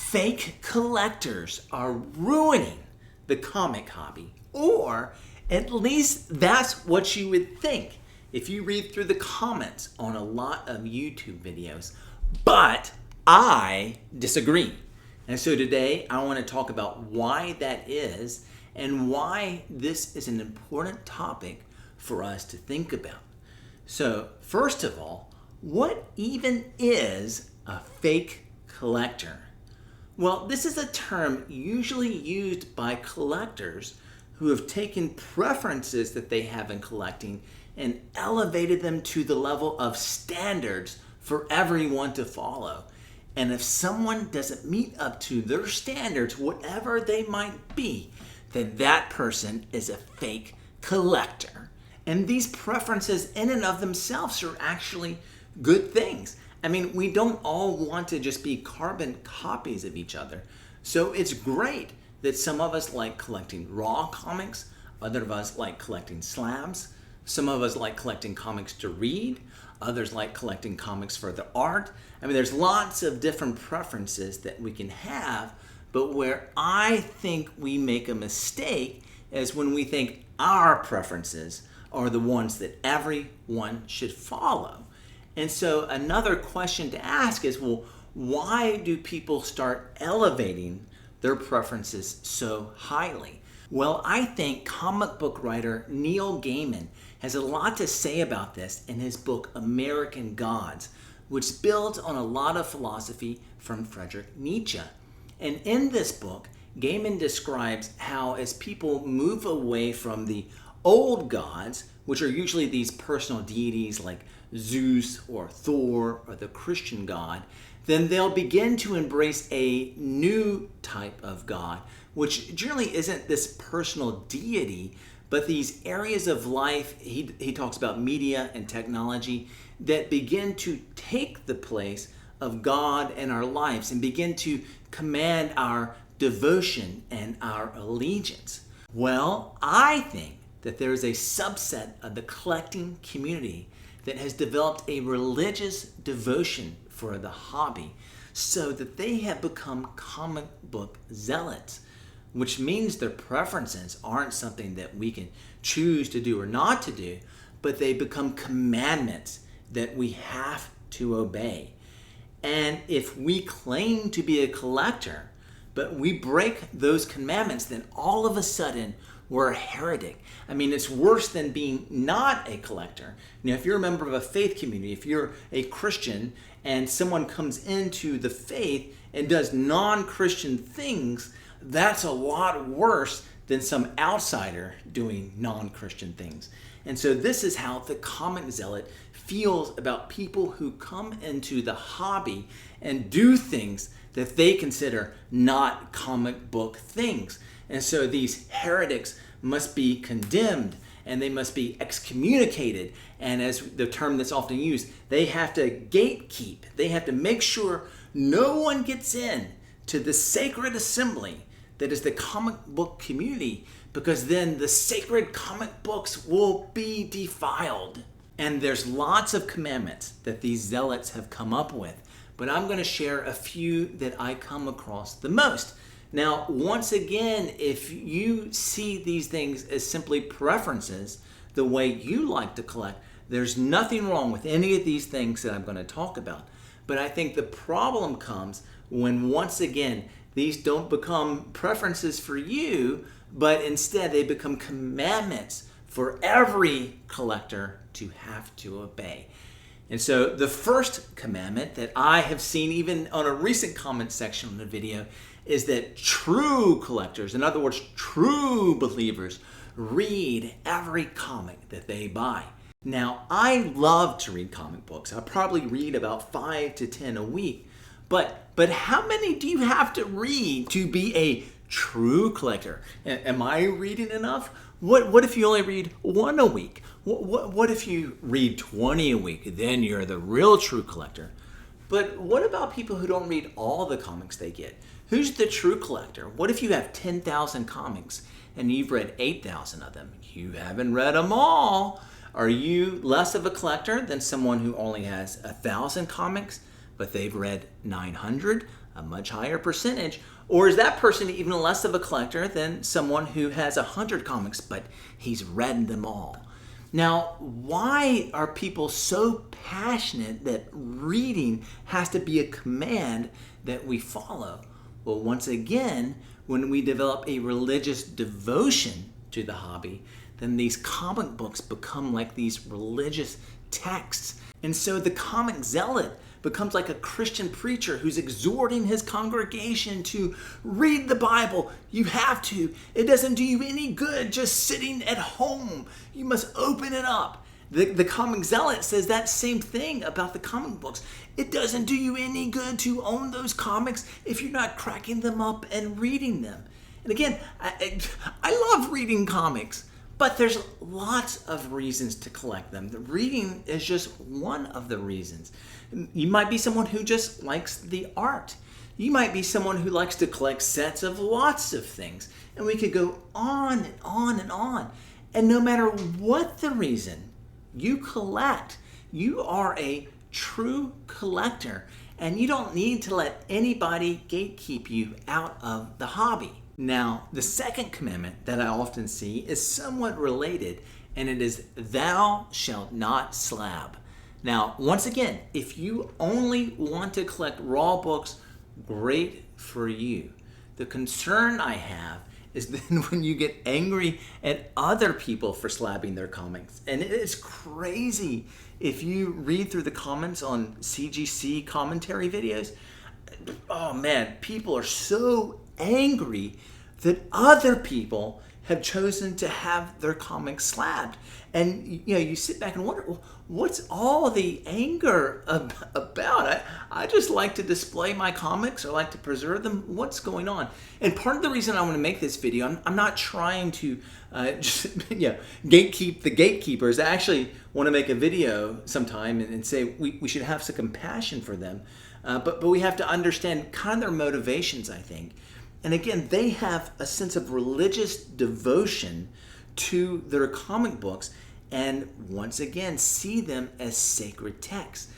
fake collectors are ruining the comic hobby, or at least that's what you would think if you read through the comments on a lot of YouTube videos. But I disagree. And so today I want to talk about why that is and why this is an important topic for us to think about. So first of all, what even is a fake collector? Well, this is a term usually used by collectors who have taken preferences that they have in collecting and elevated them to the level of standards for everyone to follow. And if someone doesn't meet up to their standards, whatever they might be, then that person is a fake collector. And these preferences in and of themselves are actually good things. I mean, we don't all want to just be carbon copies of each other. So it's great that some of us like collecting raw comics, other of us like collecting slabs, some of us like collecting comics to read, others like collecting comics for the art. I mean, there's lots of different preferences that we can have, but where I think we make a mistake is when we think our preferences are the ones that everyone should follow. And so another question to ask is, well, why do people start elevating their preferences so highly? Well, I think comic book writer Neil Gaiman has a lot to say about this in his book American Gods, which builds on a lot of philosophy from Friedrich Nietzsche. And in this book, Gaiman describes how as people move away from the old gods, which are usually these personal deities like Zeus or Thor or the Christian God, then they'll begin to embrace a new type of God, which generally isn't this personal deity, but these areas of life, he talks about media and technology, that begin to take the place of God in our lives and begin to command our devotion and our allegiance. Well, I think that there is a subset of the collecting community that has developed a religious devotion for the hobby so that they have become comic book zealots, which means their preferences aren't something that we can choose to do or not to do, but they become commandments that we have to obey. And if we claim to be a collector, but we break those commandments, then all of a sudden we're a heretic. I mean, it's worse than being not a collector. Now, if you're a member of a faith community, if you're a Christian and someone comes into the faith and does non-Christian things, that's a lot worse than some outsider doing non-Christian things. And so this is how the comic zealot feels about people who come into the hobby and do things that they consider not comic book things. And so these heretics must be condemned and they must be excommunicated. And as the term that's often used, they have to gatekeep. They have to make sure no one gets in to the sacred assembly that is the comic book community, because then the sacred comic books will be defiled. And there's lots of commandments that these zealots have come up with, but I'm going to share a few that I come across the most. Now, once again, if you see these things as simply preferences, the way you like to collect, there's nothing wrong with any of these things that I'm going to talk about. But I think the problem comes when, once again, these don't become preferences for you, but instead they become commandments for every collector to have to obey. And so the first commandment that I have seen even on a recent comment section on the video is that true collectors, in other words, true believers, read every comic that they buy. Now, I love to read comic books. I probably read about 5 to 10 a week. But how many do you have to read to be a true collector? Am I reading enough? What if you only read one a week? What if you read 20 a week? Then you're the real true collector. But what about people who don't read all the comics they get? Who's the true collector? What if you have 10,000 comics and you've read 8,000 of them? You haven't read them all. Are you less of a collector than someone who only has 1,000 comics, but they've read 900, a much higher percentage? Or is that person even less of a collector than someone who has 100 comics, but he's read them all? Now, why are people so passionate that reading has to be a command that we follow? Well, once again, when we develop a religious devotion to the hobby, then these comic books become like these religious texts. And so the comic zealot becomes like a Christian preacher who's exhorting his congregation to read the Bible. You have to. It doesn't do you any good just sitting at home. You must open it up. The comic zealot says that same thing about the comic books. It doesn't do you any good to own those comics if you're not cracking them up and reading them. And again, I love reading comics, but there's lots of reasons to collect them. The reading is just one of the reasons. You might be someone who just likes the art. You might be someone who likes to collect sets of lots of things. And we could go on and on and on. And no matter what the reason you collect, you are a true collector. And you don't need to let anybody gatekeep you out of the hobby. Now, the second commandment that I often see is somewhat related, and it is, thou shalt not slab. Now, once again, if you only want to collect raw books, great for you. The concern I have is then when you get angry at other people for slabbing their comics. And it is crazy. If you read through the comments on CGC commentary videos, oh man, people are so angry that other people have chosen to have their comics slabbed. And you sit back and wonder, well, what's all the anger about? I just like to display my comics or like to preserve them. What's going on? And part of the reason I want to make this video, I'm not trying to gatekeep the gatekeepers. I actually want to make a video sometime and say we should have some compassion for them. But we have to understand kind of their motivations, I think. And again, they have a sense of religious devotion to their comic books and once again see them as sacred texts.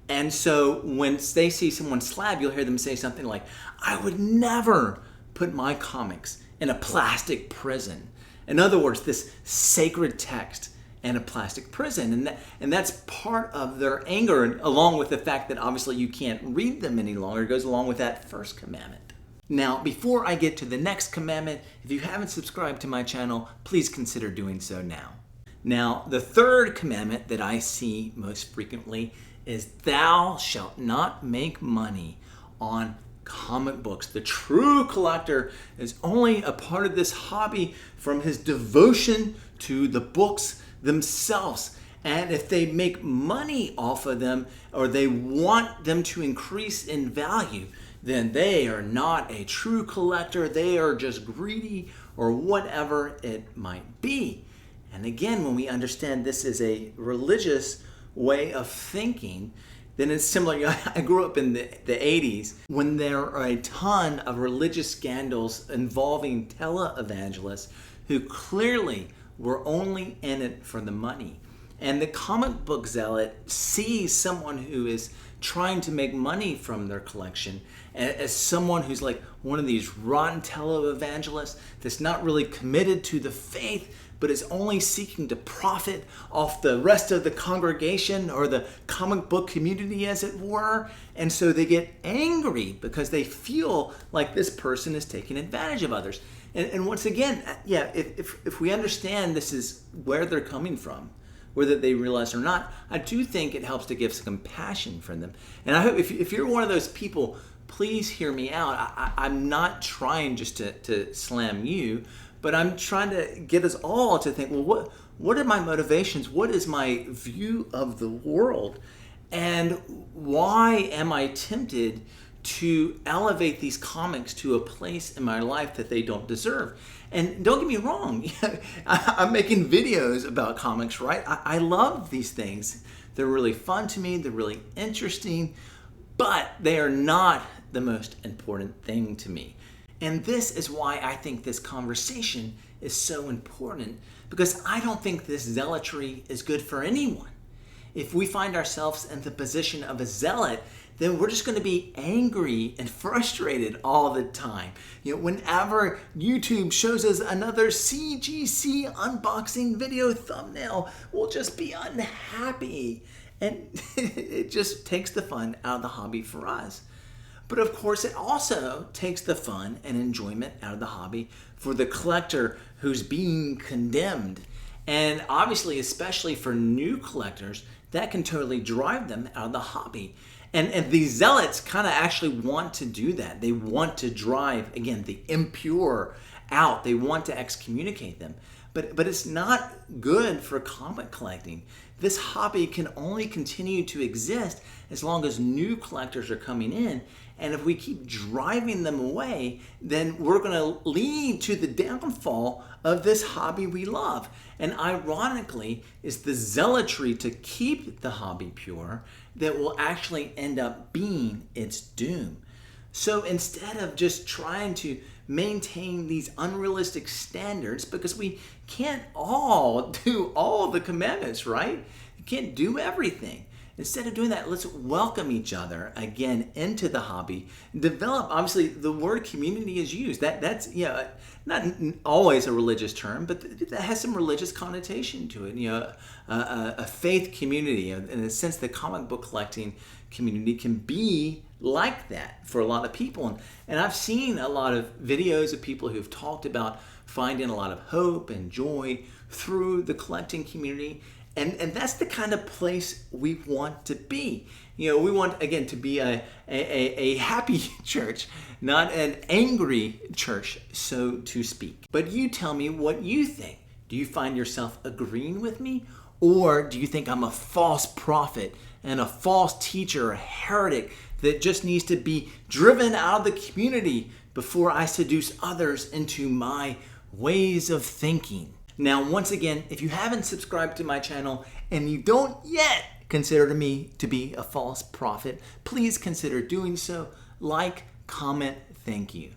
And so when they see someone slab, you'll hear them say something like, I would never put my comics in a plastic prison. In other words, this sacred text and a plastic prison. And that's part of their anger, along with the fact that obviously you can't read them any longer. It goes along with that first commandment. Now, before I get to the next commandment, if you haven't subscribed to my channel, please consider doing so now. Now, the third commandment that I see most frequently is thou shalt not make money on comic books. The true collector is only a part of this hobby from his devotion to the books themselves. And if they make money off of them or they want them to increase in value, then they are not a true collector. They are just greedy or whatever it might be. And again, when we understand this is a religious way of thinking, then it's similar. I grew up in the 80s when there are a ton of religious scandals involving televangelists who clearly were only in it for the money. And the comic book zealot sees someone who is trying to make money from their collection as someone who's like one of these rotten televangelists that's not really committed to the faith, but is only seeking to profit off the rest of the congregation or the comic book community, as it were. And so they get angry because they feel like this person is taking advantage of others. And once again, if we understand this is where they're coming from, whether they realize or not, I do think it helps to give some compassion for them. And I hope if you're one of those people, please hear me out. I'm not trying just to slam you, but I'm trying to get us all to think, well, what are my motivations? What is my view of the world? And why am I tempted to elevate these comics to a place in my life that they don't deserve? And don't get me wrong, I'm making videos about comics, right? I love these things. They're really fun to me. They're really interesting, but they are not the most important thing to me. And this is why I think this conversation is so important, because I don't think this zealotry is good for anyone. If we find ourselves in the position of a zealot, then we're just going to be angry and frustrated all the time. Whenever YouTube shows us another CGC unboxing video thumbnail, we'll just be unhappy. And it just takes the fun out of the hobby for us. But of course, it also takes the fun and enjoyment out of the hobby for the collector who's being condemned. And obviously, especially for new collectors, that can totally drive them out of the hobby. And these zealots kind of actually want to do that. They want to drive, again, the impure out. They want to excommunicate them. But it's not good for comic collecting. This hobby can only continue to exist as long as new collectors are coming in. And if we keep driving them away, then we're going to lead to the downfall of this hobby we love. And ironically, it's the zealotry to keep the hobby pure that will actually end up being its doom. So instead of just trying to maintain these unrealistic standards, because we can't all do all the commandments, right? You can't do everything. Instead of doing that, let's welcome each other again into the hobby. Develop, obviously, the word community is used. That's not always a religious term, but that has some religious connotation to it. A faith community, in a sense, the comic book collecting community can be like that for a lot of people. And I've seen a lot of videos of people who've talked about finding a lot of hope and joy through the collecting community. And that's the kind of place we want to be. We want, again, to be a happy church, not an angry church, so to speak. But you tell me what you think. Do you find yourself agreeing with me? Or do you think I'm a false prophet and a false teacher, a heretic that just needs to be driven out of the community before I seduce others into my ways of thinking? Now, once again, if you haven't subscribed to my channel and you don't yet consider me to be a false prophet, please consider doing so. Like, comment, thank you.